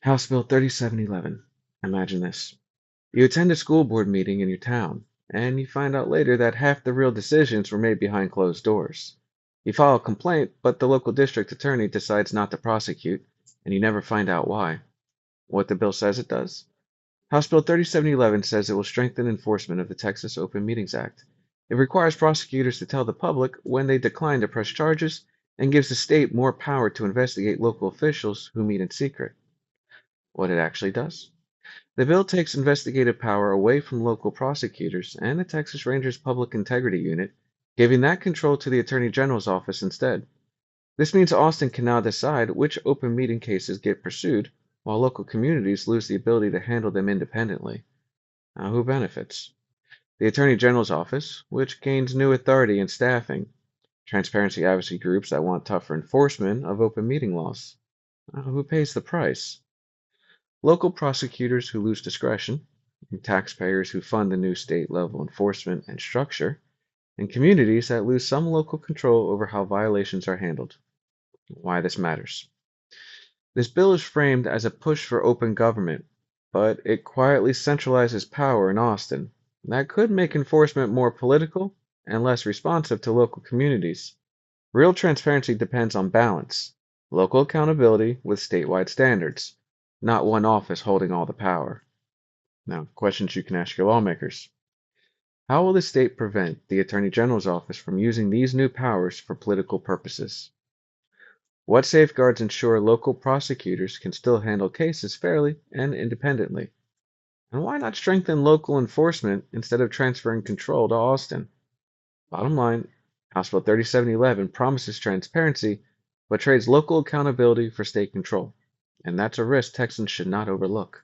House Bill 3711. Imagine this. You attend a school board meeting in your town, and you find out later that half the real decisions were made behind closed doors. You file a complaint, but the local district attorney decides not to prosecute, and you never find out why. What the bill says it does? House Bill 3711 says it will strengthen enforcement of the Texas Open Meetings Act. It requires prosecutors to tell the public when they decline to press charges and gives the state more power to investigate local officials who meet in secret. What it actually does? The bill takes investigative power away from local prosecutors and the Texas Rangers Public Integrity Unit, giving that control to the Attorney General's office instead. This means Austin can now decide which open meeting cases get pursued, while local communities lose the ability to handle them independently. Now, who benefits? The Attorney General's office, which gains new authority and staffing, transparency advocacy groups that want tougher enforcement of open meeting laws. Who pays the price? Local prosecutors who lose discretion, taxpayers who fund the new state level enforcement and structure, and communities that lose some local control over how violations are handled. Why this matters. This bill is framed as a push for open government, but it quietly centralizes power in Austin. That could make enforcement more political and less responsive to local communities. Real transparency depends on balance, local accountability with statewide standards, not one office holding all the power. Now, questions you can ask your lawmakers. How will the state prevent the Attorney General's office from using these new powers for political purposes? What safeguards ensure local prosecutors can still handle cases fairly and independently? And why not strengthen local enforcement instead of transferring control to Austin? Bottom line, House Bill 3711 promises transparency, but trades local accountability for state control. And that's a risk Texans should not overlook.